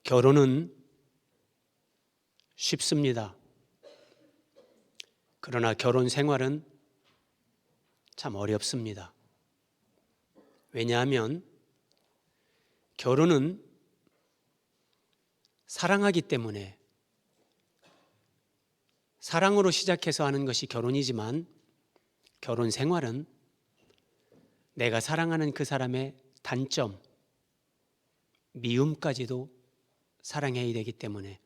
결혼은 쉽습니다. 그러나 결혼 생활은 참 어렵습니다. 왜냐하면 결혼은 사랑하기 때문에, 사랑으로 시작해서 하는 것이 결혼이지만 결혼 생활은 내가 사랑하는 그 사람의 단점, 미움까지도 사랑해야 되기 때문에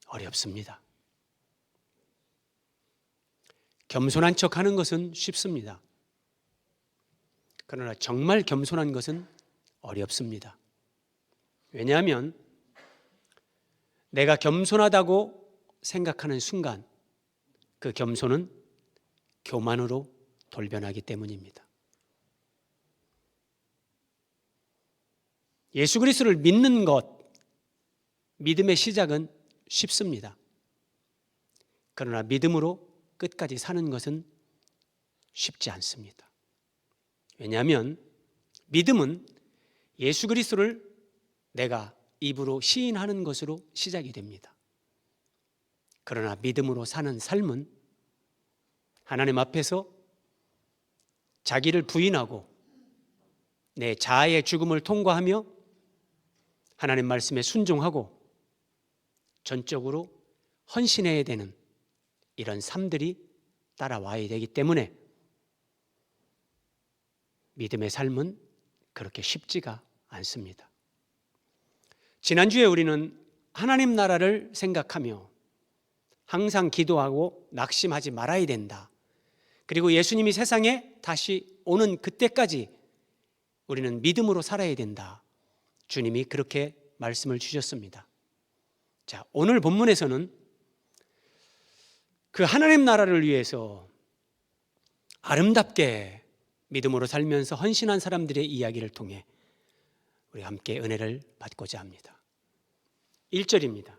어렵습니다. 겸손한 척 하는 것은 쉽습니다. 그러나 정말 겸손한 것은 어렵습니다. 왜냐하면 내가 겸손하다고 생각하는 순간 그 겸손은 교만으로 돌변하기 때문입니다. 예수 그리스도를 믿는 것, 믿음의 시작은 쉽습니다. 그러나 믿음으로 끝까지 사는 것은 쉽지 않습니다. 왜냐하면 믿음은 예수 그리스도를 내가 입으로 시인하는 것으로 시작이 됩니다. 그러나 믿음으로 사는 삶은 하나님 앞에서 자기를 부인하고 내 자아의 죽음을 통과하며 하나님 말씀에 순종하고 전적으로 헌신해야 되는 이런 삶들이 따라와야 되기 때문에 믿음의 삶은 그렇게 쉽지가 않습니다. 지난주에 우리는 하나님 나라를 생각하며 항상 기도하고 낙심하지 말아야 된다. 그리고 예수님이 세상에 다시 오는 그때까지 우리는 믿음으로 살아야 된다. 주님이 그렇게 말씀을 주셨습니다. 자, 오늘 본문에서는 그 하나님 나라를 위해서 아름답게 믿음으로 살면서 헌신한 사람들의 이야기를 통해 우리 함께 은혜를 받고자 합니다. 1절입니다.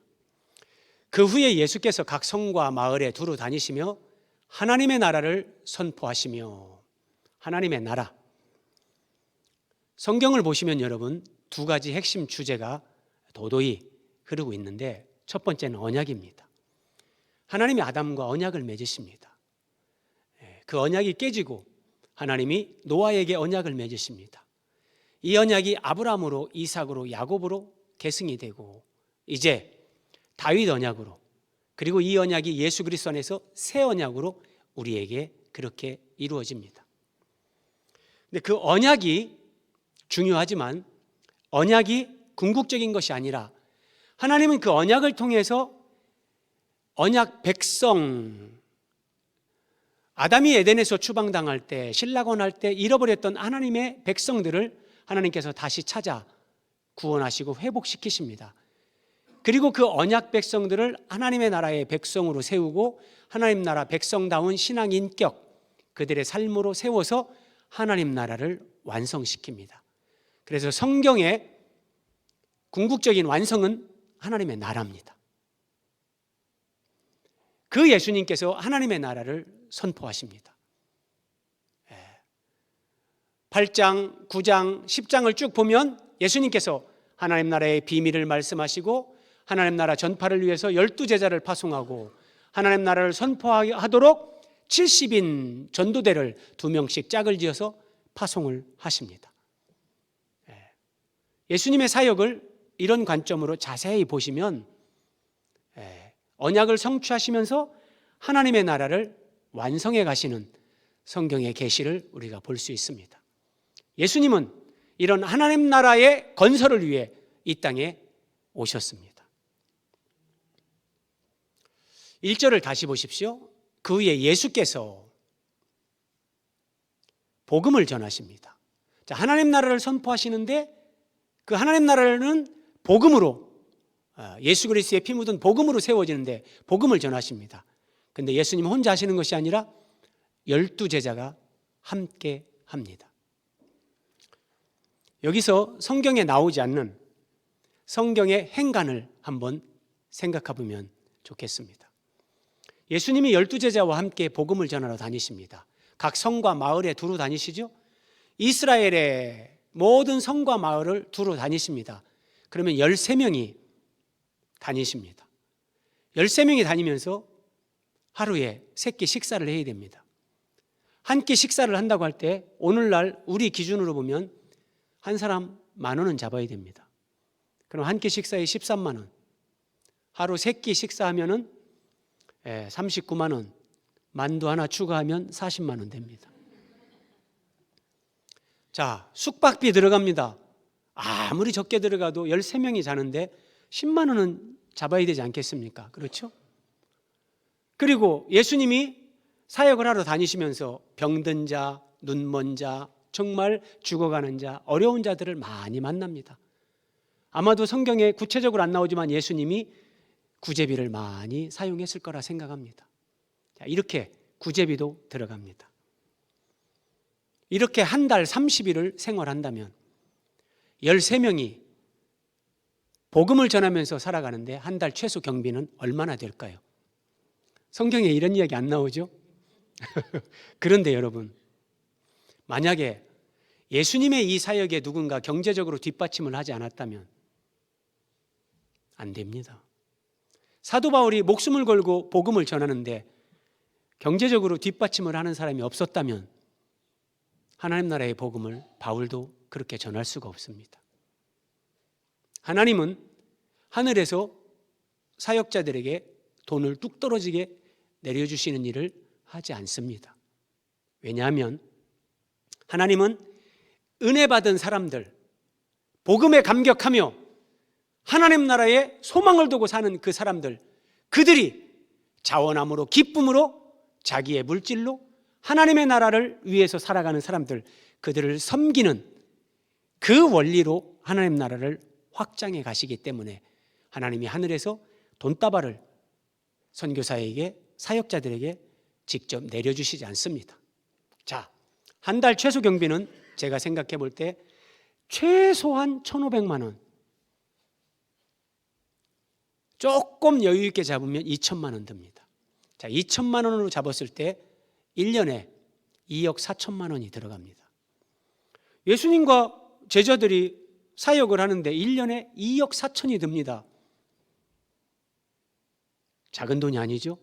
그 후에 예수께서 각 성과 마을에 두루 다니시며 하나님의 나라를 선포하시며. 하나님의 나라, 성경을 보시면 여러분 두 가지 핵심 주제가 도도히 흐르고 있는데, 첫 번째는 언약입니다. 하나님이 아담과 언약을 맺으십니다. 그 언약이 깨지고 하나님이 노아에게 언약을 맺으십니다. 이 언약이 아브라함으로, 이삭으로, 야곱으로 계승이 되고 이제 다윗 언약으로, 그리고 이 언약이 예수 그리스도 안에서 새 언약으로 우리에게 그렇게 이루어집니다. 근데 그 언약이 중요하지만 언약이 궁극적인 것이 아니라 하나님은 그 언약을 통해서 언약 백성, 아담이 에덴에서 추방당할 때, 신라곤할 때 잃어버렸던 하나님의 백성들을 하나님께서 다시 찾아 구원하시고 회복시키십니다. 그리고 그 언약 백성들을 하나님의 나라의 백성으로 세우고 하나님 나라 백성다운 신앙 인격, 그들의 삶으로 세워서 하나님 나라를 완성시킵니다. 그래서 성경의 궁극적인 완성은 하나님의 나라입니다. 그 예수님께서 하나님의 나라를 선포하십니다. 8장, 9장, 10장을 쭉 보면 예수님께서 하나님 나라의 비밀을 말씀하시고 하나님 나라 전파를 위해서 12제자를 파송하고 하나님 나라를 선포하도록 70인 전도대를 2명씩 짝을 지어서 파송을 하십니다. 예수님의 사역을 이런 관점으로 자세히 보시면 언약을 성취하시면서 하나님의 나라를 완성해 가시는 성경의 계시를 우리가 볼 수 있습니다. 예수님은 이런 하나님 나라의 건설을 위해 이 땅에 오셨습니다. 1절을 다시 보십시오. 그 후에 예수께서 복음을 전하십니다. 자, 하나님 나라를 선포하시는데 그 하나님 나라는 복음으로, 예수 그리스도의 피 묻은 복음으로 세워지는데 복음을 전하십니다. 그런데 예수님 혼자 하시는 것이 아니라 12제자가 함께 합니다. 여기서 성경에 나오지 않는 성경의 행간을 한번 생각해 보면 좋겠습니다. 예수님이 12제자와 함께 복음을 전하러 다니십니다. 각 성과 마을에 두루 다니시죠. 이스라엘의 모든 성과 마을을 두루 다니십니다. 그러면 13명이 다니십니다. 13명이 다니면서 하루에 3끼 식사를 해야 됩니다. 한 끼 식사를 한다고 할 때 오늘날 우리 기준으로 보면 한 사람 10,000원은 잡아야 됩니다. 그럼 한 끼 식사에 13만 원, 하루 3끼 식사하면은 39만 원, 만두 하나 추가하면 40만 원 됩니다. 자, 숙박비 들어갑니다. 아무리 적게 들어가도 13명이 자는데 10만 원은 잡아야 되지 않겠습니까? 그렇죠? 그리고 예수님이 사역을 하러 다니시면서 병든 자, 눈먼 자, 정말 죽어가는 자, 어려운 자들을 많이 만납니다. 아마도 성경에 구체적으로 안 나오지만 예수님이 구제비를 많이 사용했을 거라 생각합니다. 자, 이렇게 구제비도 들어갑니다. 이렇게 한 달 30일을 생활한다면 13명이 복음을 전하면서 살아가는데 한 달 최소 경비는 얼마나 될까요? 성경에 이런 이야기 안 나오죠? 그런데 여러분, 만약에 예수님의 이 사역에 누군가 경제적으로 뒷받침을 하지 않았다면 안 됩니다. 사도 바울이 목숨을 걸고 복음을 전하는데 경제적으로 뒷받침을 하는 사람이 없었다면 하나님 나라의 복음을 바울도 그렇게 전할 수가 없습니다. 하나님은 하늘에서 사역자들에게 돈을 뚝 떨어지게 내려주시는 일을 하지 않습니다. 왜냐하면 하나님은 은혜 받은 사람들, 복음에 감격하며 하나님 나라에 소망을 두고 사는 그 사람들, 그들이 자원함으로 기쁨으로 자기의 물질로 하나님의 나라를 위해서 살아가는 사람들, 그들을 섬기는 그 원리로 하나님 나라를 확장해 가시기 때문에 하나님이 하늘에서 돈다발을 선교사에게, 사역자들에게 직접 내려주시지 않습니다. 자, 한 달 최소 경비는 제가 생각해 볼 때 최소한 1,500만 원, 조금 여유 있게 잡으면 2천만 원 듭니다. 자, 2천만 원으로 잡았을 때 1년에 2억 4천만 원이 들어갑니다. 예수님과 제자들이 사역을 하는데 1년에 2억 4천이 듭니다. 작은 돈이 아니죠?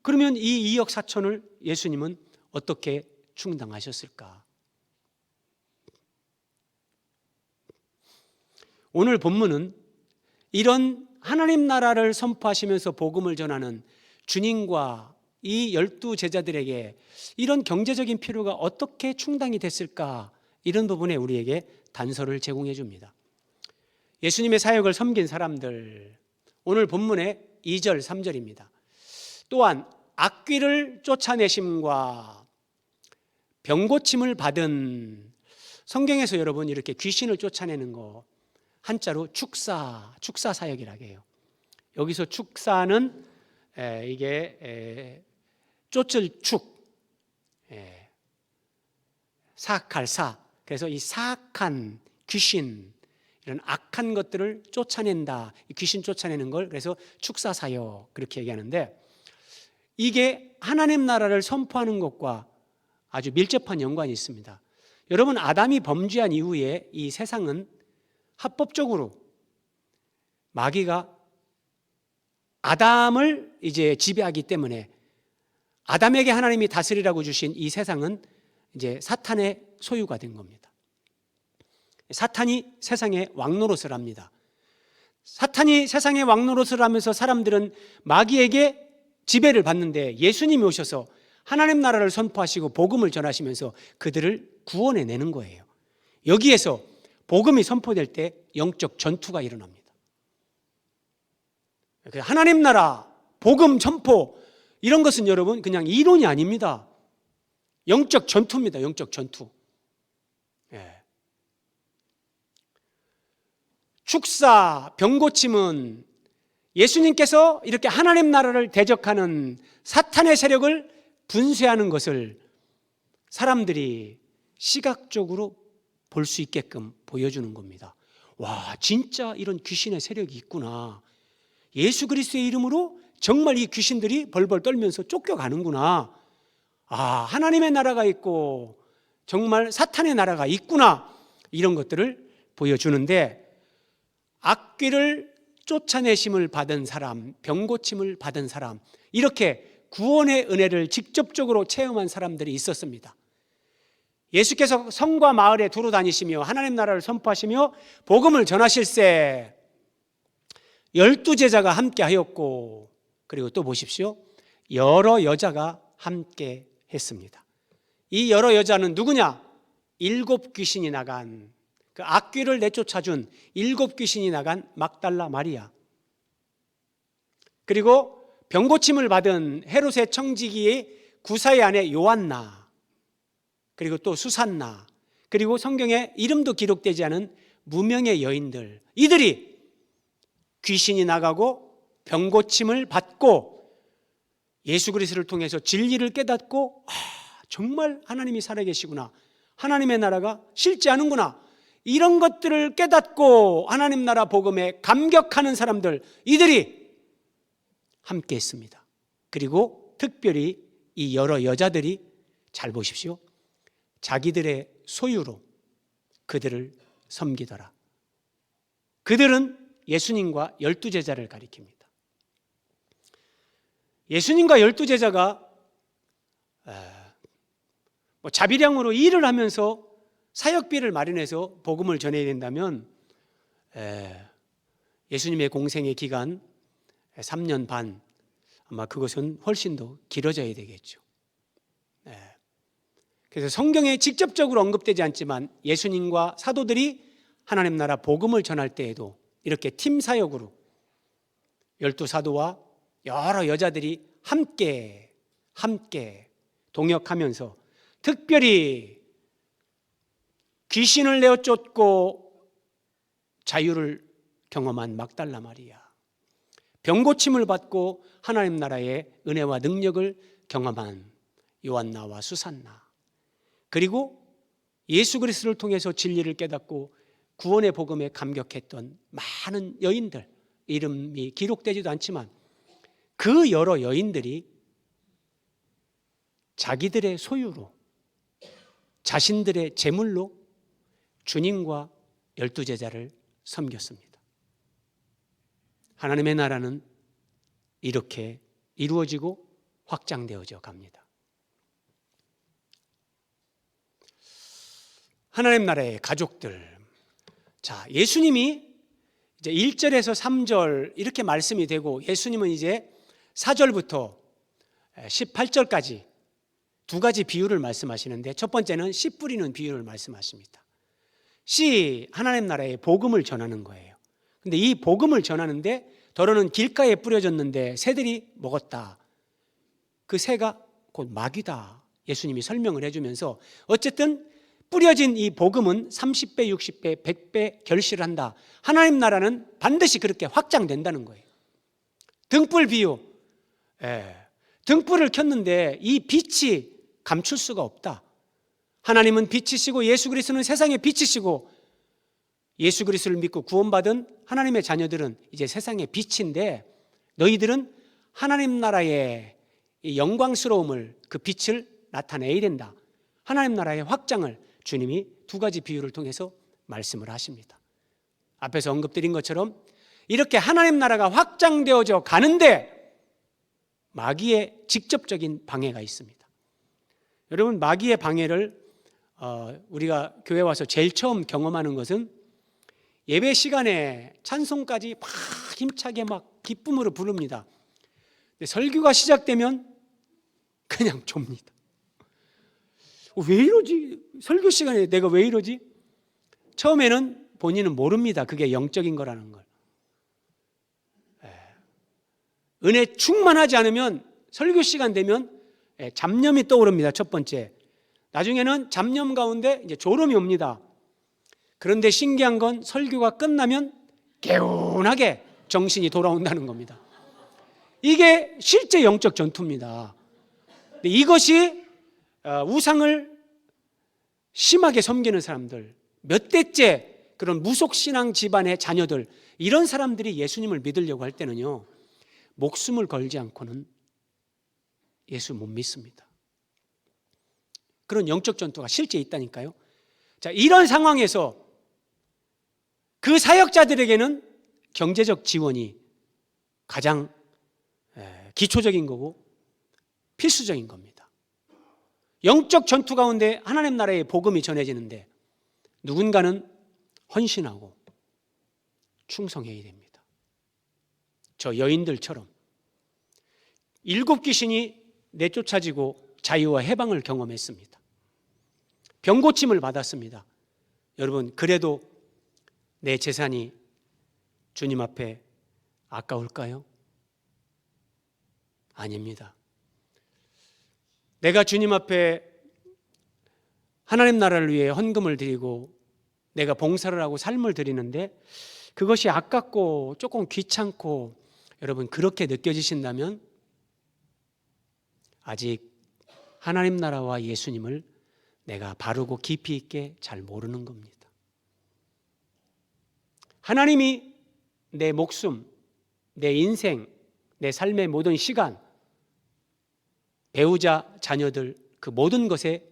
그러면 이 2억 4천을 예수님은 어떻게 충당하셨을까? 오늘 본문은 이런 하나님 나라를 선포하시면서 복음을 전하는 주님과 이 12 제자들에게 이런 경제적인 필요가 어떻게 충당이 됐을까? 이런 부분에 우리에게 단서를 제공해 줍니다. 예수님의 사역을 섬긴 사람들, 오늘 본문의 2절, 3절입니다. 또한 악귀를 쫓아내심과 병고침을 받은, 성경에서 여러분 이렇게 귀신을 쫓아내는 거 한자로 축사 사역이라고 해요. 여기서 축사는 이게 쫓을 축, 사악할 사. 그래서 이 사악한 귀신, 이런 악한 것들을 쫓아낸다. 귀신 쫓아내는 걸 그래서 축사 사역 그렇게 얘기하는데, 이게 하나님 나라를 선포하는 것과 아주 밀접한 연관이 있습니다. 여러분, 아담이 범죄한 이후에 이 세상은 합법적으로 마귀가 아담을 이제 지배하기 때문에 아담에게 하나님이 다스리라고 주신 이 세상은 이제 사탄의 소유가 된 겁니다. 사탄이 세상에 왕노릇을 합니다. 사탄이 세상에 왕노릇을 하면서 사람들은 마귀에게 지배를 받는데 예수님이 오셔서 하나님 나라를 선포하시고 복음을 전하시면서 그들을 구원해내는 거예요. 여기에서 복음이 선포될 때 영적 전투가 일어납니다. 하나님 나라, 복음 선포, 이런 것은 여러분 그냥 이론이 아닙니다. 영적 전투입니다. 영적 전투. 축사, 병고침은 예수님께서 이렇게 하나님 나라를 대적하는 사탄의 세력을 분쇄하는 것을 사람들이 시각적으로 볼 수 있게끔 보여주는 겁니다. 와, 진짜 이런 귀신의 세력이 있구나. 예수 그리스도의 이름으로 정말 이 귀신들이 벌벌 떨면서 쫓겨가는구나. 아, 하나님의 나라가 있고 정말 사탄의 나라가 있구나, 이런 것들을 보여주는데, 악귀를 쫓아내심을 받은 사람, 병고침을 받은 사람, 이렇게 구원의 은혜를 직접적으로 체험한 사람들이 있었습니다. 예수께서 성과 마을에 두루 다니시며 하나님 나라를 선포하시며 복음을 전하실세 12제자가 함께 하였고, 그리고 또 보십시오, 여러 여자가 함께 했습니다. 이 여러 여자는 누구냐? 7 귀신이 나간, 그 악귀를 내쫓아준 7 귀신이 나간 막달라 마리아, 그리고 병고침을 받은 헤롯의 청지기의 구사의 아내 요한나, 그리고 또 수산나, 그리고 성경에 이름도 기록되지 않은 무명의 여인들, 이들이 귀신이 나가고 병고침을 받고 예수 그리스도를 통해서 진리를 깨닫고, 정말 하나님이 살아계시구나, 하나님의 나라가 실제 하는구나, 이런 것들을 깨닫고 하나님 나라 복음에 감격하는 사람들, 이들이 함께 했습니다. 그리고 특별히 이 여러 여자들이, 잘 보십시오, 자기들의 소유로 그들을 섬기더라. 그들은 예수님과 12제자를 가리킵니다. 예수님과 12제자가 자비량으로 일을 하면서 사역비를 마련해서 복음을 전해야 된다면 예수님의 공생의 기간 3년 반, 아마 그것은 훨씬 더 길어져야 되겠죠. 그래서 성경에 직접적으로 언급되지 않지만 예수님과 사도들이 하나님 나라 복음을 전할 때에도 이렇게 팀 사역으로 12사도와 여러 여자들이 함께 동역하면서, 특별히 귀신을 내어 쫓고 자유를 경험한 막달라 마리아, 병고침을 받고 하나님 나라의 은혜와 능력을 경험한 요한나와 수산나, 그리고 예수 그리스도를 통해서 진리를 깨닫고 구원의 복음에 감격했던 많은 여인들, 이름이 기록되지도 않지만 그 여러 여인들이 자기들의 소유로, 자신들의 재물로 주님과 12제자를 섬겼습니다. 하나님의 나라는 이렇게 이루어지고 확장되어져 갑니다. 하나님 나라의 가족들, 자, 예수님이 이제 1절에서 3절 이렇게 말씀이 되고, 예수님은 이제 4절부터 18절까지 두 가지 비유를 말씀하시는데, 첫 번째는 씨 뿌리는 비유를 말씀하십니다. 씨, 하나님 나라의 복음을 전하는 거예요. 근데 이 복음을 전하는데 더러는 길가에 뿌려졌는데 새들이 먹었다. 그 새가 곧 마귀다. 예수님이 설명을 해주면서, 어쨌든 뿌려진 이 복음은 30배, 60배, 100배 결실을 한다. 하나님 나라는 반드시 그렇게 확장된다는 거예요. 등불 비유, 등불을 켰는데 이 빛이 감출 수가 없다. 하나님은 빛이시고 예수 그리스도는 세상의 빛이시고, 예수 그리스도를 믿고 구원받은 하나님의 자녀들은 이제 세상의 빛인데, 너희들은 하나님 나라의 영광스러움을, 그 빛을 나타내야 된다. 하나님 나라의 확장을 주님이 두 가지 비유를 통해서 말씀을 하십니다. 앞에서 언급드린 것처럼 이렇게 하나님 나라가 확장되어져 가는데 마귀의 직접적인 방해가 있습니다. 여러분, 마귀의 방해를 우리가 교회 와서 제일 처음 경험하는 것은 예배 시간에 찬송까지 막 힘차게 막 기쁨으로 부릅니다. 근데 설교가 시작되면 그냥 좁니다. 왜 이러지? 설교 시간에 내가 왜 이러지? 처음에는 본인은 모릅니다. 그게 영적인 거라는 걸. 은혜 충만하지 않으면 설교 시간 되면 잡념이 떠오릅니다. 첫 번째. 나중에는 잡념 가운데 이제 졸음이 옵니다. 그런데 신기한 건 설교가 끝나면 개운하게 정신이 돌아온다는 겁니다. 이게 실제 영적 전투입니다. 이것이 우상을 심하게 섬기는 사람들, 몇 대째 그런 무속신앙 집안의 자녀들, 이런 사람들이 예수님을 믿으려고 할 때는요, 목숨을 걸지 않고는 예수 못 믿습니다. 그런 영적 전투가 실제 있다니까요. 자, 이런 상황에서 그 사역자들에게는 경제적 지원이 가장 기초적인 거고 필수적인 겁니다. 영적 전투 가운데 하나님 나라의 복음이 전해지는데 누군가는 헌신하고 충성해야 됩니다. 저 여인들처럼 7 귀신이 내쫓아지고 자유와 해방을 경험했습니다. 병고침을 받았습니다. 여러분, 그래도 내 재산이 주님 앞에 아까울까요? 아닙니다. 내가 주님 앞에 하나님 나라를 위해 헌금을 드리고 내가 봉사를 하고 삶을 드리는데 그것이 아깝고 조금 귀찮고 여러분 그렇게 느껴지신다면 아직 하나님 나라와 예수님을 내가 바르고 깊이 있게 잘 모르는 겁니다. 하나님이 내 목숨, 내 인생, 내 삶의 모든 시간, 배우자, 자녀들 그 모든 것의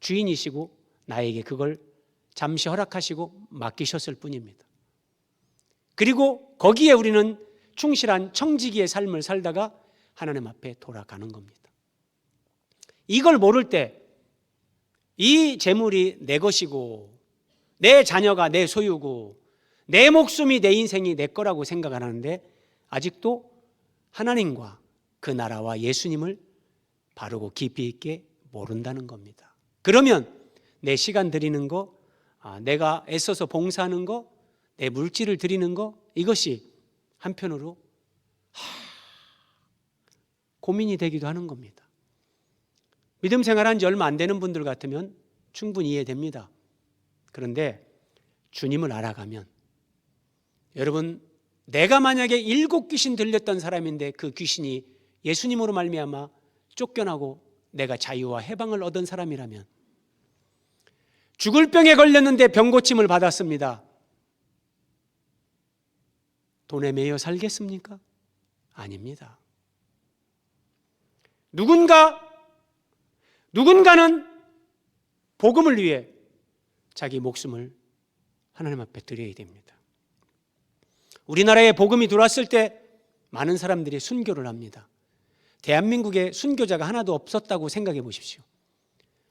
주인이시고 나에게 그걸 잠시 허락하시고 맡기셨을 뿐입니다. 그리고 거기에 우리는 충실한 청지기의 삶을 살다가 하나님 앞에 돌아가는 겁니다. 이걸 모를 때 이 재물이 내 것이고 내 자녀가 내 소유고 내 목숨이 내 인생이 내 거라고 생각을 하는데 아직도 하나님과 그 나라와 예수님을 바르고 깊이 있게 모른다는 겁니다. 그러면 내 시간 드리는 거, 내가 애써서 봉사하는 거, 내 물질을 드리는 거 이것이 한편으로 고민이 되기도 하는 겁니다. 믿음 생활한 지 얼마 안 되는 분들 같으면 충분히 이해됩니다. 그런데 주님을 알아가면 여러분 내가 만약에 7 귀신 들렸던 사람인데 그 귀신이 예수님으로 말미암아 쫓겨나고 내가 자유와 해방을 얻은 사람이라면 죽을 병에 걸렸는데 병고침을 받았습니다. 돈에 매여 살겠습니까? 아닙니다. 누군가는 복음을 위해 자기 목숨을 하나님 앞에 드려야 됩니다. 우리나라에 복음이 들어왔을 때 많은 사람들이 순교를 합니다. 대한민국에 순교자가 하나도 없었다고 생각해 보십시오.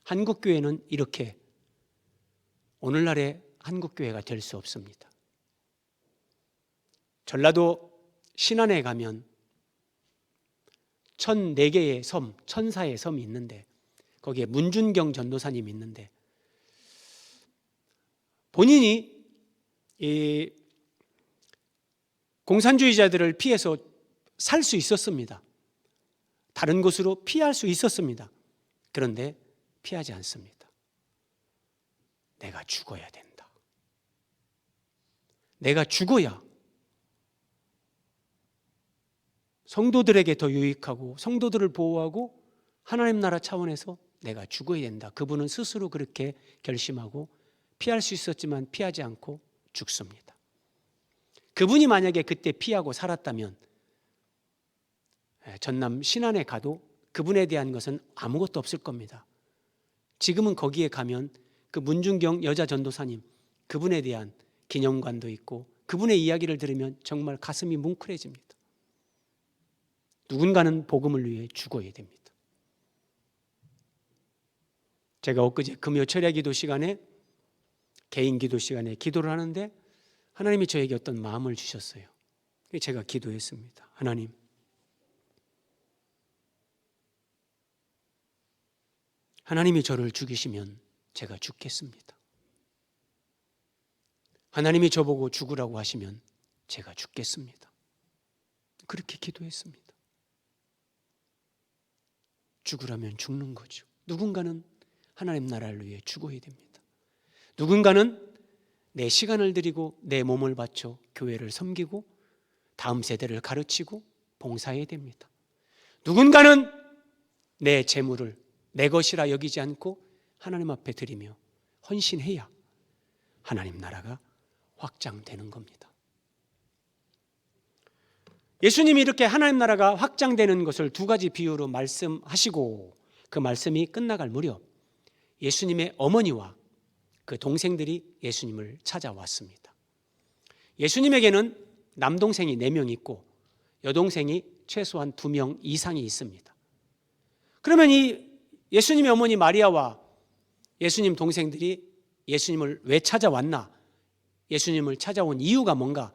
한국교회는 이렇게 오늘날의 한국교회가 될 수 없습니다. 전라도 신안에 가면 1004개의 섬, 천사의 섬이 있는데 거기에 문준경 전도사님이 있는데 본인이 이 공산주의자들을 피해서 살 수 있었습니다. 다른 곳으로 피할 수 있었습니다. 그런데 피하지 않습니다. 내가 죽어야 된다. 내가 죽어야 성도들에게 더 유익하고 성도들을 보호하고 하나님 나라 차원에서 내가 죽어야 된다. 그분은 스스로 그렇게 결심하고 피할 수 있었지만 피하지 않고 죽습니다. 그분이 만약에 그때 피하고 살았다면 전남 신안에 가도 그분에 대한 것은 아무것도 없을 겁니다. 지금은 거기에 가면 그 문준경 여자 전도사님 그분에 대한 기념관도 있고 그분의 이야기를 들으면 정말 가슴이 뭉클해집니다. 누군가는 복음을 위해 죽어야 됩니다. 제가 엊그제 금요 철야 기도 시간에 개인 기도 시간에 기도를 하는데 하나님이 저에게 어떤 마음을 주셨어요. 제가 기도했습니다. 하나님, 하나님이 저를 죽이시면 제가 죽겠습니다. 하나님이 저보고 죽으라고 하시면 제가 죽겠습니다. 그렇게 기도했습니다. 죽으라면 죽는 거죠. 누군가는 하나님 나라를 위해 죽어야 됩니다. 누군가는 내 시간을 드리고 내 몸을 바쳐 교회를 섬기고 다음 세대를 가르치고 봉사해야 됩니다. 누군가는 내 재물을 내 것이라 여기지 않고 하나님 앞에 드리며 헌신해야 하나님 나라가 확장되는 겁니다. 예수님이 이렇게 하나님 나라가 확장되는 것을 2가지 비유로 말씀하시고 그 말씀이 끝나갈 무렵 예수님의 어머니와 그 동생들이 예수님을 찾아왔습니다. 예수님에게는 남동생이 4명 있고 여동생이 최소한 2명 이상이 있습니다. 그러면 이 예수님의 어머니 마리아와 예수님 동생들이 예수님을 왜 찾아왔나? 예수님을 찾아온 이유가 뭔가?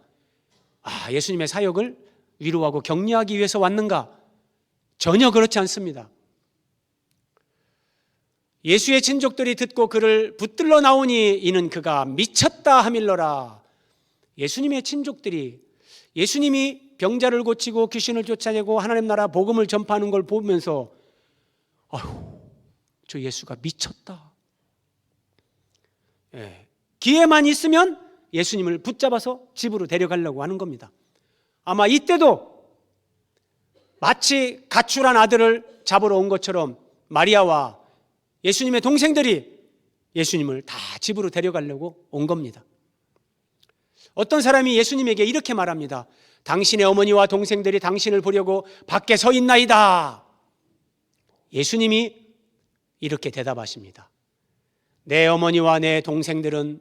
예수님의 사역을 위로하고 격려하기 위해서 왔는가? 전혀 그렇지 않습니다. 예수의 친족들이 듣고 그를 붙들러 나오니 이는 그가 미쳤다 하밀러라. 예수님의 친족들이 예수님이 병자를 고치고 귀신을 쫓아내고 하나님 나라 복음을 전파하는 걸 보면서 저 예수가 미쳤다. 기회만 있으면 예수님을 붙잡아서 집으로 데려가려고 하는 겁니다. 아마 이때도 마치 가출한 아들을 잡으러 온 것처럼 마리아와 예수님의 동생들이 예수님을 다 집으로 데려가려고 온 겁니다. 어떤 사람이 예수님에게 이렇게 말합니다. 당신의 어머니와 동생들이 당신을 보려고 밖에 서 있나이다. 예수님이 이렇게 대답하십니다. 내 어머니와 내 동생들은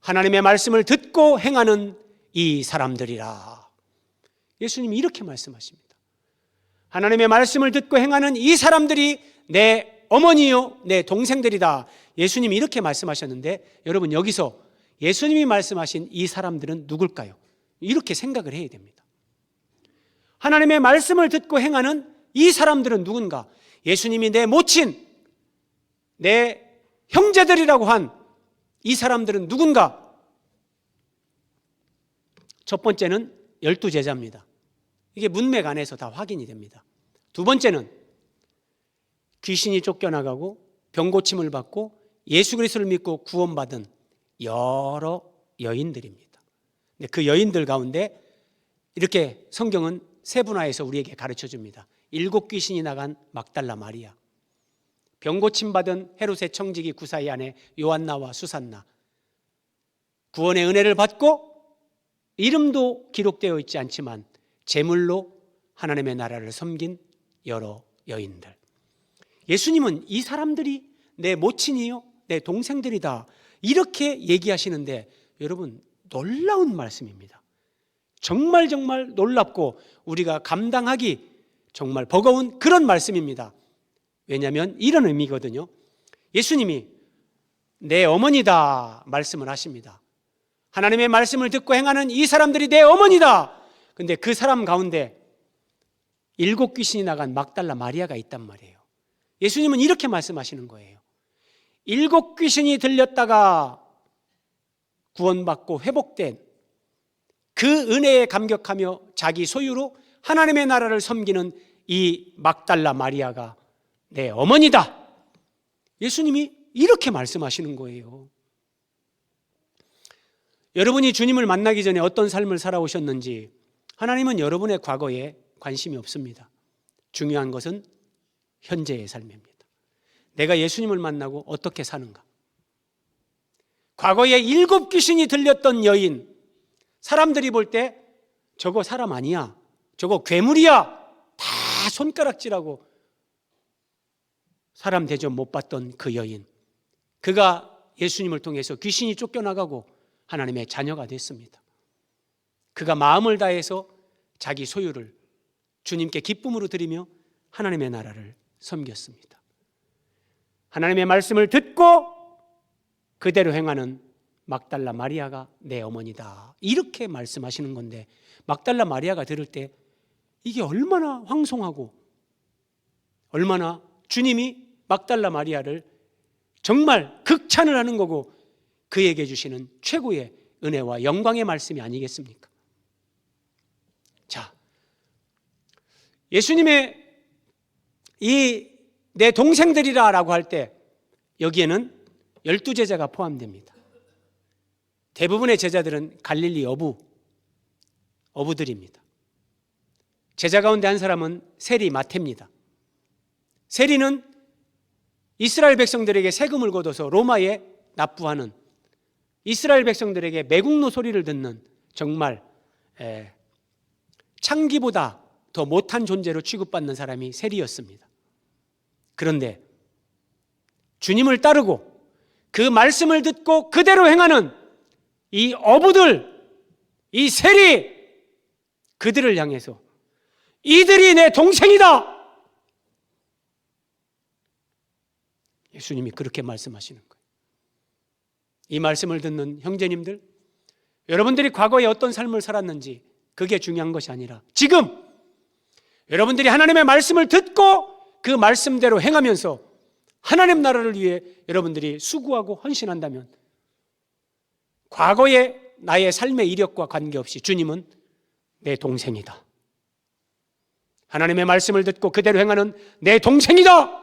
하나님의 말씀을 듣고 행하는 이 사람들이라. 예수님이 이렇게 말씀하십니다. 하나님의 말씀을 듣고 행하는 이 사람들이 내 어머니요 내 동생들이다. 예수님이 이렇게 말씀하셨는데 여러분 여기서 예수님이 말씀하신 이 사람들은 누굴까요? 이렇게 생각을 해야 됩니다. 하나님의 말씀을 듣고 행하는 이 사람들은 누군가? 예수님이 내 모친, 내 형제들이라고 한 이 사람들은 누군가? 첫 번째는 12제자입니다. 이게 문맥 안에서 다 확인이 됩니다. 두 번째는 귀신이 쫓겨나가고 병고침을 받고 예수 그리스도를 믿고 구원받은 여러 여인들입니다. 그 여인들 가운데 이렇게 성경은 세분화해서 우리에게 가르쳐 줍니다. 7 귀신이 나간 막달라 마리아, 병고침 받은 헤롯의 청지기 구사의 아내 요한나와 수산나, 구원의 은혜를 받고 이름도 기록되어 있지 않지만 제물로 하나님의 나라를 섬긴 여러 여인들. 예수님은 이 사람들이 내 모친이요 내 동생들이다 이렇게 얘기하시는데 여러분 놀라운 말씀입니다. 정말 놀랍고 우리가 감당하기 정말 버거운 그런 말씀입니다. 왜냐하면 이런 의미거든요. 예수님이 내 어머니다 말씀을 하십니다. 하나님의 말씀을 듣고 행하는 이 사람들이 내 어머니다. 근데 그 사람 가운데 7 귀신이 나간 막달라 마리아가 있단 말이에요. 예수님은 이렇게 말씀하시는 거예요. 7 귀신이 들렸다가 구원받고 회복된 그 은혜에 감격하며 자기 소유로 하나님의 나라를 섬기는 이 막달라 마리아가 내 어머니다. 예수님이 이렇게 말씀하시는 거예요. 여러분이 주님을 만나기 전에 어떤 삶을 살아오셨는지 하나님은 여러분의 과거에 관심이 없습니다. 중요한 것은 현재의 삶입니다. 내가 예수님을 만나고 어떻게 사는가. 과거에 7 귀신이 들렸던 여인, 사람들이 볼 때 저거 사람 아니야, 저거 괴물이야, 다 손가락질하고 사람 대접 못 받던 그 여인, 그가 예수님을 통해서 귀신이 쫓겨나가고 하나님의 자녀가 됐습니다. 그가 마음을 다해서 자기 소유를 주님께 기쁨으로 드리며 하나님의 나라를 섬겼습니다. 하나님의 말씀을 듣고 그대로 행하는 막달라 마리아가 내 어머니다. 이렇게 말씀하시는 건데 막달라 마리아가 들을 때 이게 얼마나 황송하고 얼마나 주님이 막달라 마리아를 정말 극찬을 하는 거고 그에게 주시는 최고의 은혜와 영광의 말씀이 아니겠습니까? 자, 예수님의 이 내 동생들이라고 할 때 여기에는 12제자가 포함됩니다. 대부분의 제자들은 갈릴리 어부들입니다. 제자 가운데 한 사람은 세리 마태입니다. 세리는 이스라엘 백성들에게 세금을 걷어서 로마에 납부하는, 이스라엘 백성들에게 매국노 소리를 듣는 정말 창기보다 더 못한 존재로 취급받는 사람이 세리였습니다. 그런데 주님을 따르고 그 말씀을 듣고 그대로 행하는 이 어부들, 이 세리, 그들을 향해서 이들이 내 동생이다! 예수님이 그렇게 말씀하시는 거예요. 이 말씀을 듣는 형제님들, 여러분들이 과거에 어떤 삶을 살았는지 그게 중요한 것이 아니라 지금 여러분들이 하나님의 말씀을 듣고 그 말씀대로 행하면서 하나님 나라를 위해 여러분들이 수고하고 헌신한다면 과거의 나의 삶의 이력과 관계없이 주님은 내 동생이다. 하나님의 말씀을 듣고 그대로 행하는 내 동생이다.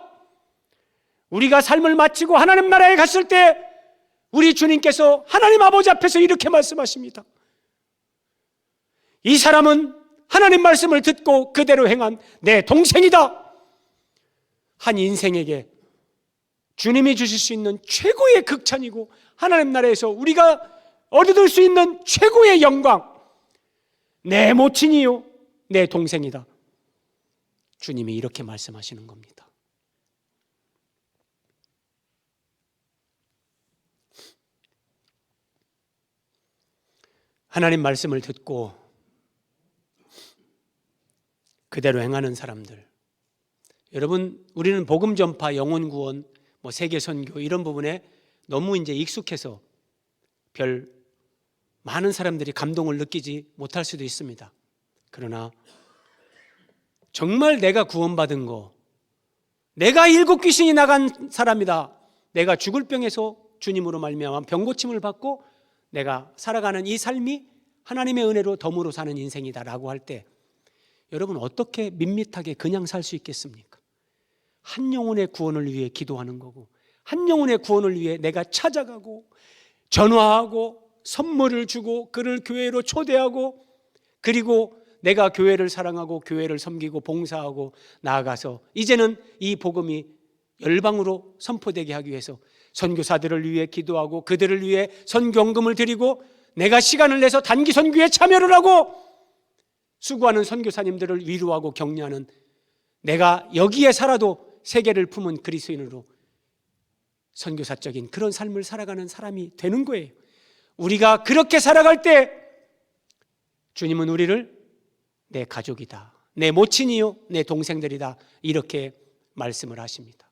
우리가 삶을 마치고 하나님 나라에 갔을 때 우리 주님께서 하나님 아버지 앞에서 이렇게 말씀하십니다. 이 사람은 하나님 말씀을 듣고 그대로 행한 내 동생이다. 한 인생에게 주님이 주실 수 있는 최고의 극찬이고 하나님 나라에서 우리가 얻을 수 있는 최고의 영광, 내 모친이요 내 동생이다. 주님이 이렇게 말씀하시는 겁니다. 하나님 말씀을 듣고 그대로 행하는 사람들, 여러분, 우리는 복음 전파, 영혼 구원, 세계 선교 이런 부분에 너무 이제 익숙해서 별 많은 사람들이 감동을 느끼지 못할 수도 있습니다. 그러나 정말 내가 구원받은 거, 내가 7 귀신이 나간 사람이다, 내가 죽을 병에서 주님으로 말미암아 병고침을 받고 내가 살아가는 이 삶이 하나님의 은혜로 덤으로 사는 인생이다라고 할 때 여러분 어떻게 밋밋하게 그냥 살 수 있겠습니까? 한 영혼의 구원을 위해 기도하는 거고, 한 영혼의 구원을 위해 내가 찾아가고 전화하고 선물을 주고 그를 교회로 초대하고, 그리고 내가 교회를 사랑하고 교회를 섬기고 봉사하고 나아가서 이제는 이 복음이 열방으로 선포되게 하기 위해서 선교사들을 위해 기도하고 그들을 위해 선교헌금을 드리고 내가 시간을 내서 단기 선교에 참여를 하고 수고하는 선교사님들을 위로하고 격려하는, 내가 여기에 살아도 세계를 품은 그리스도인으로 선교사적인 그런 삶을 살아가는 사람이 되는 거예요. 우리가 그렇게 살아갈 때 주님은 우리를 내 가족이다, 내 모친이요 내 동생들이다, 이렇게 말씀을 하십니다.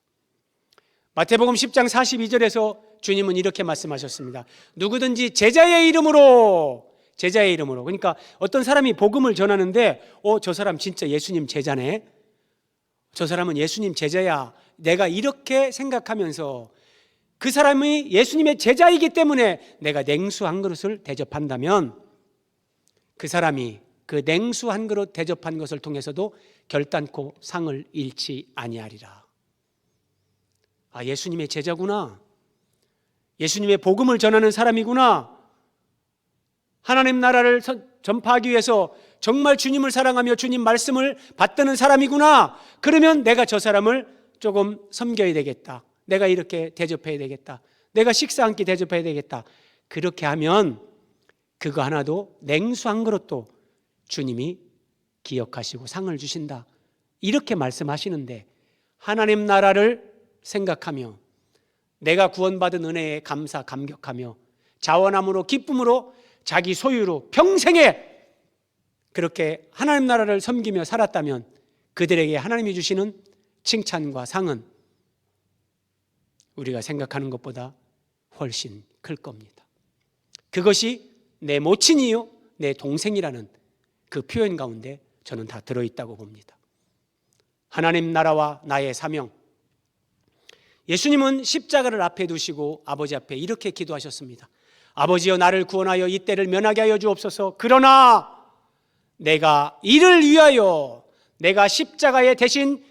마태복음 10장 42절에서 주님은 이렇게 말씀하셨습니다. 누구든지 제자의 이름으로, 그러니까 어떤 사람이 복음을 전하는데 저 사람 진짜 예수님 제자네, 저 사람은 예수님 제자야, 내가 이렇게 생각하면서 그 사람이 예수님의 제자이기 때문에 내가 냉수 한 그릇을 대접한다면 그 사람이 그 냉수 한 그릇 대접한 것을 통해서도 결단코 상을 잃지 아니하리라. 아, 예수님의 제자구나, 예수님의 복음을 전하는 사람이구나, 하나님 나라를 전파하기 위해서 정말 주님을 사랑하며 주님 말씀을 받드는 사람이구나. 그러면 내가 저 사람을 조금 섬겨야 되겠다, 내가 이렇게 대접해야 되겠다, 내가 식사 한 끼 대접해야 되겠다. 그렇게 하면 그거 하나도 냉수 한 그릇도 주님이 기억하시고 상을 주신다, 이렇게 말씀하시는데, 하나님 나라를 생각하며 내가 구원받은 은혜에 감사 감격하며 자원함으로 기쁨으로 자기 소유로 평생에 그렇게 하나님 나라를 섬기며 살았다면 그들에게 하나님이 주시는 칭찬과 상은 우리가 생각하는 것보다 훨씬 클 겁니다. 그것이 내 모친이요 내 동생이라는 그 표현 가운데 저는 다 들어있다고 봅니다. 하나님 나라와 나의 사명, 예수님은 십자가를 앞에 두시고 아버지 앞에 이렇게 기도하셨습니다. 아버지여, 나를 구원하여 이 때를 면하게 하여 주옵소서. 그러나 내가 이를 위하여, 내가 십자가에 대신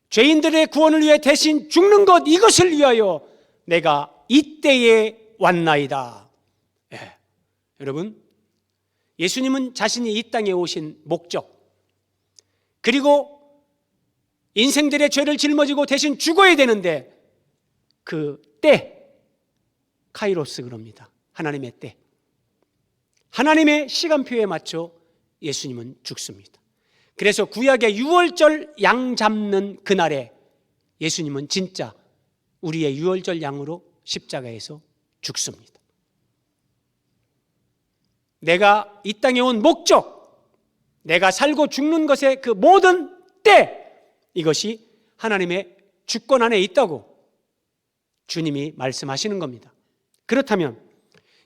죄인들의 구원을 위해 대신 죽는 것, 이것을 위하여 내가 이때에 왔나이다. 여러분, 예수님은 자신이 이 땅에 오신 목적, 그리고 인생들의 죄를 짊어지고 대신 죽어야 되는데 그 때, 카이로스 그럽니다. 하나님의 때, 하나님의 시간표에 맞춰 예수님은 죽습니다. 그래서 구약의 유월절 양 잡는 그날에 예수님은 진짜 우리의 유월절 양으로 십자가에서 죽습니다. 내가 이 땅에 온 목적, 내가 살고 죽는 것의 그 모든 때, 이것이 하나님의 주권 안에 있다고 주님이 말씀하시는 겁니다. 그렇다면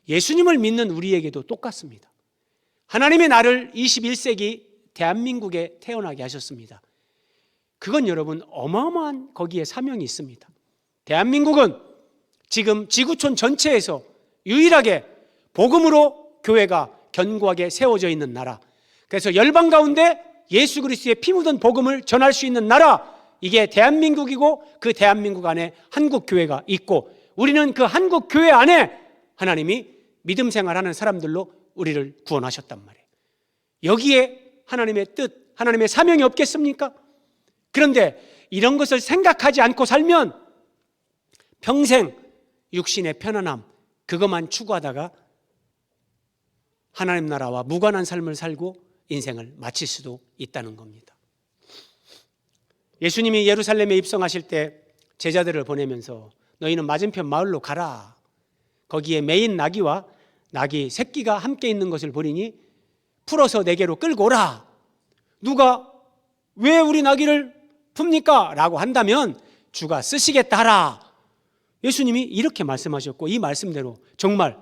예수님을 믿는 우리에게도 똑같습니다. 하나님의 나를 21세기 대한민국에 태어나게 하셨습니다. 그건 여러분 어마어마한 거기에 사명이 있습니다. 대한민국은 지금 지구촌 전체에서 유일하게 복음으로 교회가 견고하게 세워져 있는 나라, 그래서 열방 가운데 예수 그리스도의 피 묻은 복음을 전할 수 있는 나라, 이게 대한민국이고 그 대한민국 안에 한국교회가 있고 우리는 그 한국교회 안에 하나님이 믿음 생활하는 사람들로 우리를 구원하셨단 말이에요. 여기에 하나님의 뜻, 하나님의 사명이 없겠습니까? 그런데 이런 것을 생각하지 않고 살면 평생 육신의 편안함, 그것만 추구하다가 하나님 나라와 무관한 삶을 살고 인생을 마칠 수도 있다는 겁니다. 예수님이 예루살렘에 입성하실 때 제자들을 보내면서 너희는 맞은편 마을로 가라. 거기에 매인 나귀와 나귀 새끼가 함께 있는 것을 보리니 풀어서 내게로 끌고 오라. 누가 왜 우리 나귀를 풉니까? 라고 한다면 주가 쓰시겠다 하라. 예수님이 이렇게 말씀하셨고 이 말씀대로 정말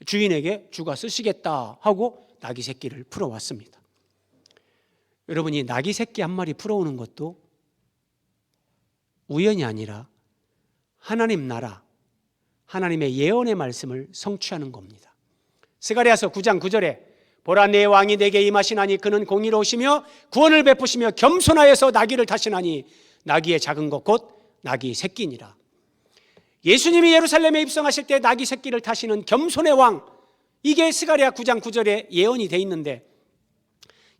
주인에게 주가 쓰시겠다 하고 나귀 새끼를 풀어왔습니다. 여러분이 나귀 새끼 한 마리 풀어오는 것도 우연이 아니라 하나님 나라, 하나님의 예언의 말씀을 성취하는 겁니다. 스가랴서 9장 9절에 보라 내 왕이 내게 임하시나니 그는 공의로우시며 구원을 베푸시며 겸손하여서 나귀를 타시나니 나귀의 작은 것 곧 나귀 새끼니라. 예수님이 예루살렘에 입성하실 때 나귀 새끼를 타시는 겸손의 왕, 이게 스가랴 9장 9절에 예언이 돼 있는데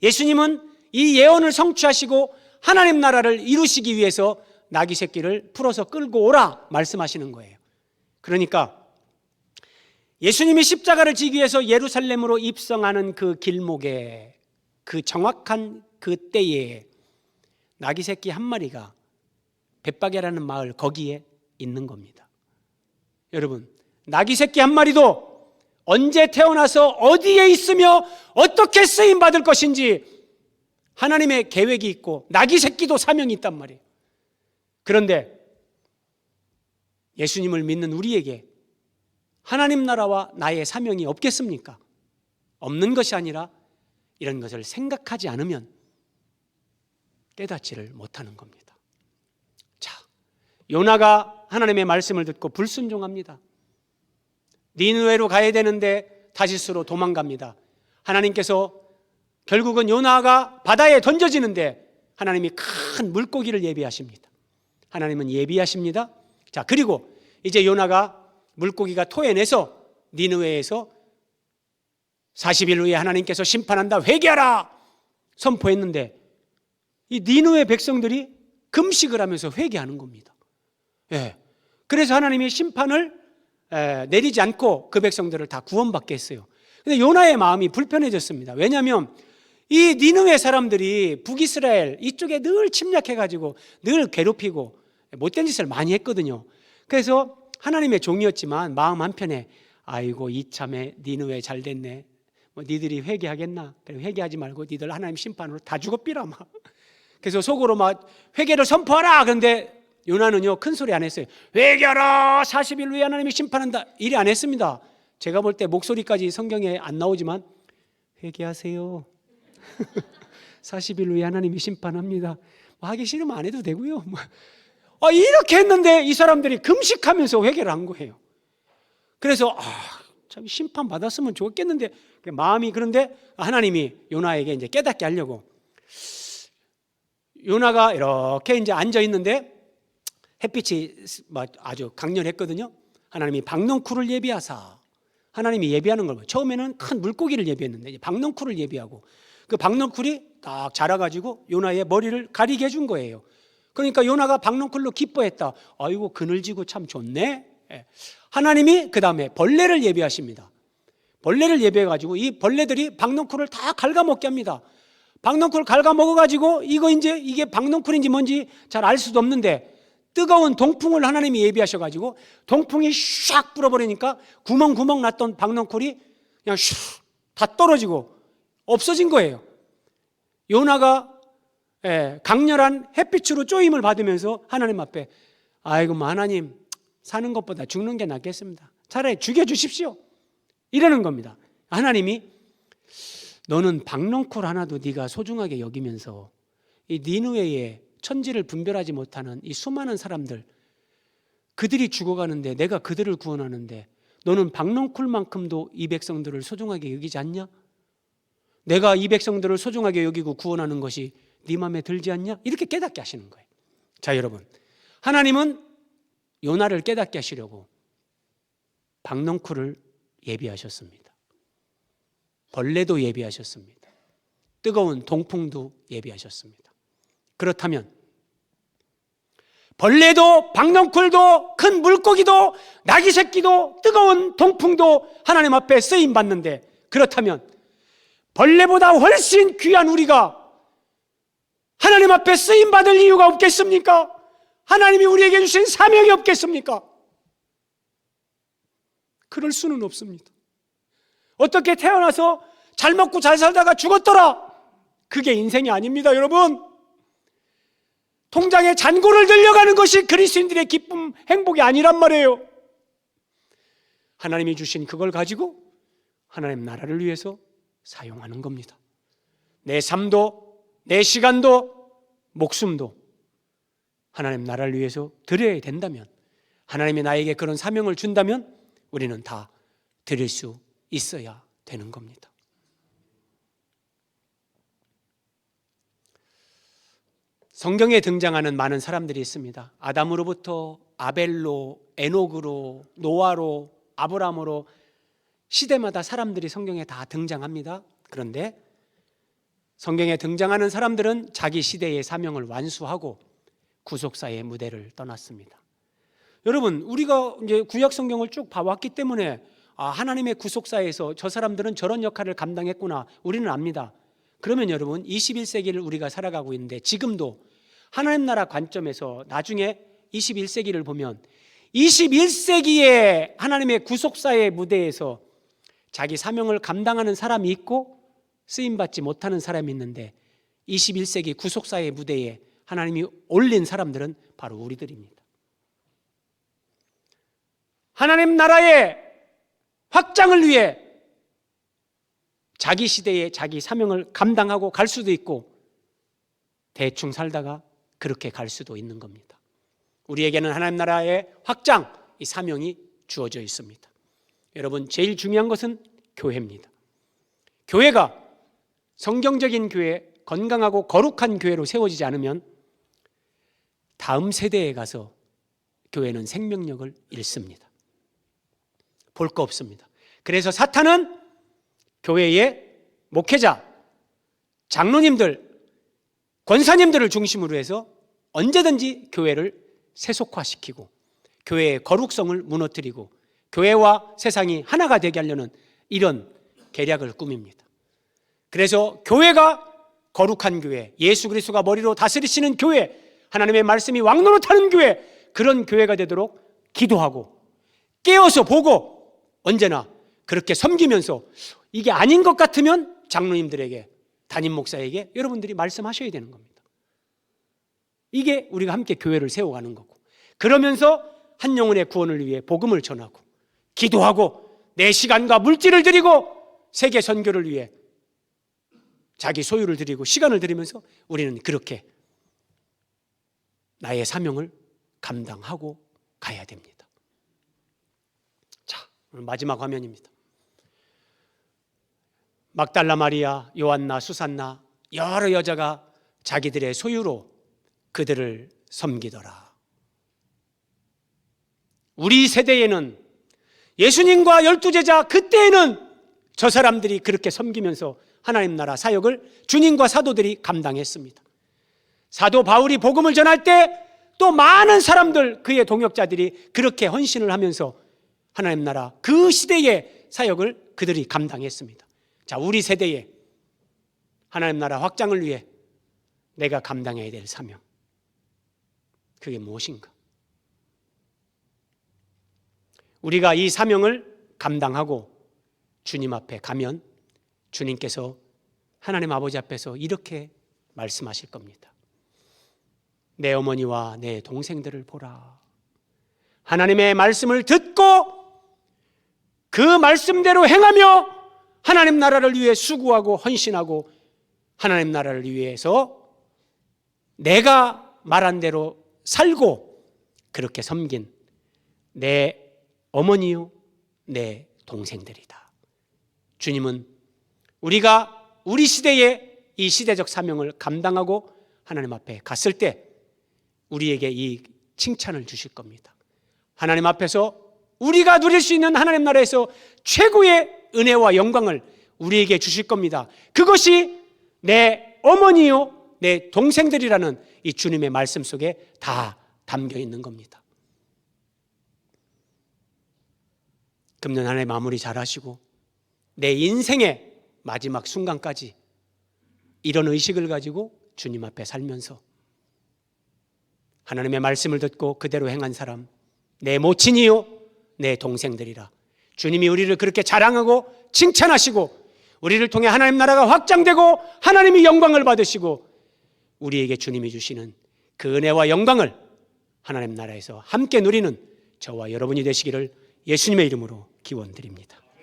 예수님은 이 예언을 성취하시고 하나님 나라를 이루시기 위해서 나귀 새끼를 풀어서 끌고 오라 말씀하시는 거예요. 그러니까 예수님이 십자가를 지기 위해서 예루살렘으로 입성하는 그 길목에 그 정확한 그 때에 나귀 새끼 한 마리가 벳박이라는 마을 거기에 있는 겁니다. 여러분, 나귀 새끼 한 마리도 언제 태어나서 어디에 있으며 어떻게 쓰임 받을 것인지 하나님의 계획이 있고 나귀 새끼도 사명이 있단 말이에요. 그런데 예수님을 믿는 우리에게 하나님 나라와 나의 사명이 없겠습니까? 없는 것이 아니라 이런 것을 생각하지 않으면 깨닫지를 못하는 겁니다. 자, 요나가 하나님의 말씀을 듣고 불순종합니다. 니느웨로 가야 되는데 다시스로 도망갑니다. 하나님께서 결국은 요나가 바다에 던져지는데 하나님이 큰 물고기를 예비하십니다. 하나님은 예비하십니다. 자, 그리고 이제 요나가 물고기가 토해내서 니느웨에서 40일 후에 하나님께서 심판한다 회개하라 선포했는데 이 니느웨 백성들이 금식을 하면서 회개하는 겁니다. 예. 그래서 하나님이 심판을 내리지 않고 그 백성들을 다 구원받게 했어요. 근데 요나의 마음이 불편해졌습니다. 왜냐하면 이 니느웨 사람들이 북이스라엘 이쪽에 늘 침략해가지고 늘 괴롭히고 못된 짓을 많이 했거든요. 그래서 하나님의 종이었지만 마음 한편에 아이고 이참에 니느웨 잘 됐네. 뭐 니들이 회개하겠나? 그래 회개하지 말고 니들 하나님 심판으로 다 죽어삐라 막. 그래서 속으로 막 회개를 선포하라. 그런데 요나는요 큰 소리 안 했어요. 회개하라 40일 후에 하나님이 심판한다 이리 안 했습니다. 제가 볼 때 목소리까지 성경에 안 나오지만 회개하세요 40일 후에 하나님이 심판합니다. 하기 싫으면 안 해도 되고요. 이렇게 했는데 이 사람들이 금식하면서 회개를 한 거예요. 그래서 참 심판 받았으면 좋겠는데 마음이 그런데 하나님이 요나에게 이제 깨닫게 하려고 요나가 이렇게 이제 앉아 있는데 햇빛이 아주 강렬했거든요. 하나님이 박넝쿨을 예비하사 하나님이 예비하는 걸 처음에는 큰 물고기를 예비했는데 이제 박넝쿨을 예비하고 그 박넝쿨이 딱 자라가지고 요나의 머리를 가리게 해준 거예요. 그러니까 요나가 박넝쿨로 기뻐했다. 아이고 그늘지고 참 좋네. 하나님이 그 다음에 벌레를 예비하십니다. 벌레를 예비해가지고 이 벌레들이 박넝쿨을 다 갉아먹게 합니다. 박넝쿨 갉아먹어가지고 이게 박넝쿨인지 뭔지 잘 알 수도 없는데 뜨거운 동풍을 하나님이 예비하셔가지고 동풍이 샥 불어버리니까 구멍 났던 박넝쿨이 그냥 슉 다 떨어지고 없어진 거예요. 요나가 강렬한 햇빛으로 쪼임을 받으면서 하나님 앞에 아이고 하나님, 사는 것보다 죽는 게 낫겠습니다. 차라리 죽여주십시오. 이러는 겁니다. 하나님이 너는 박넝쿨 하나도 네가 소중하게 여기면서 이 니느웨의 천지를 분별하지 못하는 이 수많은 사람들, 그들이 죽어가는데 내가 그들을 구원하는데 너는 박넝쿨만큼도 이 백성들을 소중하게 여기지 않냐? 내가 이 백성들을 소중하게 여기고 구원하는 것이 네 마음에 들지 않냐? 이렇게 깨닫게 하시는 거예요. 자, 여러분, 하나님은 요나를 깨닫게 하시려고 박넝쿨을 예비하셨습니다. 벌레도 예비하셨습니다. 뜨거운 동풍도 예비하셨습니다. 그렇다면 벌레도 박넝쿨도 큰 물고기도 나귀 새끼도 뜨거운 동풍도 하나님 앞에 쓰임 받는데, 그렇다면 벌레보다 훨씬 귀한 우리가 하나님 앞에 쓰임 받을 이유가 없겠습니까? 하나님이 우리에게 주신 사명이 없겠습니까? 그럴 수는 없습니다. 어떻게 태어나서 잘 먹고 잘 살다가 죽었더라, 그게 인생이 아닙니다, 여러분. 통장에 잔고를 들려가는 것이 그리스도인들의 기쁨, 행복이 아니란 말이에요. 하나님이 주신 그걸 가지고 하나님 나라를 위해서 사용하는 겁니다. 내 삶도, 내 시간도, 목숨도 하나님 나라를 위해서 드려야 된다면, 하나님이 나에게 그런 사명을 준다면 우리는 다 드릴 수 있어야 되는 겁니다. 성경에 등장하는 많은 사람들이 있습니다. 아담으로부터 아벨로, 에녹으로, 노아로, 아브라함으로 시대마다 사람들이 성경에 다 등장합니다. 그런데 성경에 등장하는 사람들은 자기 시대의 사명을 완수하고 구속사의 무대를 떠났습니다. 여러분, 우리가 이제 구약 성경을 쭉 봐왔기 때문에 하나님의 구속사에서 저 사람들은 저런 역할을 감당했구나, 우리는 압니다. 그러면 여러분, 21세기를 우리가 살아가고 있는데 지금도 하나님 나라 관점에서 나중에 21세기를 보면 21세기의 하나님의 구속사의 무대에서 자기 사명을 감당하는 사람이 있고 쓰임받지 못하는 사람이 있는데, 21세기 구속사의 무대에 하나님이 올린 사람들은 바로 우리들입니다. 하나님 나라의 확장을 위해 자기 시대에 자기 사명을 감당하고 갈 수도 있고, 대충 살다가 그렇게 갈 수도 있는 겁니다. 우리에게는 하나님 나라의 확장, 이 사명이 주어져 있습니다. 여러분, 제일 중요한 것은 교회입니다. 교회가 성경적인 교회, 건강하고 거룩한 교회로 세워지지 않으면 다음 세대에 가서 교회는 생명력을 잃습니다. 볼 거 없습니다. 그래서 사탄은 교회의 목회자, 장로님들, 권사님들을 중심으로 해서 언제든지 교회를 세속화시키고 교회의 거룩성을 무너뜨리고 교회와 세상이 하나가 되게 하려는 이런 계략을 꾸밉니다. 그래서 교회가 거룩한 교회, 예수 그리스도가 머리로 다스리시는 교회, 하나님의 말씀이 왕노릇하는 교회, 그런 교회가 되도록 기도하고 깨어서 보고 언제나 그렇게 섬기면서 이게 아닌 것 같으면 장로님들에게, 담임 목사에게 여러분들이 말씀하셔야 되는 겁니다. 이게 우리가 함께 교회를 세워가는 거고, 그러면서 한 영혼의 구원을 위해 복음을 전하고 기도하고 내 시간과 물질을 드리고 세계 선교를 위해 자기 소유를 드리고 시간을 드리면서 우리는 그렇게 나의 사명을 감당하고 가야 됩니다. 자, 오늘 마지막 화면입니다. 막달라 마리아, 요한나, 수산나 여러 여자가 자기들의 소유로 그들을 섬기더라. 우리 세대에는 예수님과 12제자 그때에는 저 사람들이 그렇게 섬기면서 하나님 나라 사역을 주님과 사도들이 감당했습니다. 사도 바울이 복음을 전할 때 또 많은 사람들, 그의 동역자들이 그렇게 헌신을 하면서 하나님 나라 그 시대의 사역을 그들이 감당했습니다. 자, 우리 세대에 하나님 나라 확장을 위해 내가 감당해야 될 사명, 그게 무엇인가? 우리가 이 사명을 감당하고 주님 앞에 가면 주님께서 하나님 아버지 앞에서 이렇게 말씀하실 겁니다. 내 어머니와 내 동생들을 보라. 하나님의 말씀을 듣고 그 말씀대로 행하며 하나님 나라를 위해 수고하고 헌신하고 하나님 나라를 위해서 내가 말한 대로 살고 그렇게 섬긴 내 어머니요 내 동생들이다. 주님은 우리가 우리 시대의 이 시대적 사명을 감당하고 하나님 앞에 갔을 때 우리에게 이 칭찬을 주실 겁니다. 하나님 앞에서 우리가 누릴 수 있는 하나님 나라에서 최고의 은혜와 영광을 우리에게 주실 겁니다. 그것이 내 어머니요 내 동생들이라는 이 주님의 말씀 속에 다 담겨 있는 겁니다. 금년 한 해 마무리 잘 하시고 내 인생의 마지막 순간까지 이런 의식을 가지고 주님 앞에 살면서 하나님의 말씀을 듣고 그대로 행한 사람, 내 모친이요 내 동생들이라. 주님이 우리를 그렇게 자랑하고 칭찬하시고 우리를 통해 하나님 나라가 확장되고 하나님이 영광을 받으시고 우리에게 주님이 주시는 그 은혜와 영광을 하나님 나라에서 함께 누리는 저와 여러분이 되시기를 예수님의 이름으로 기원드립니다.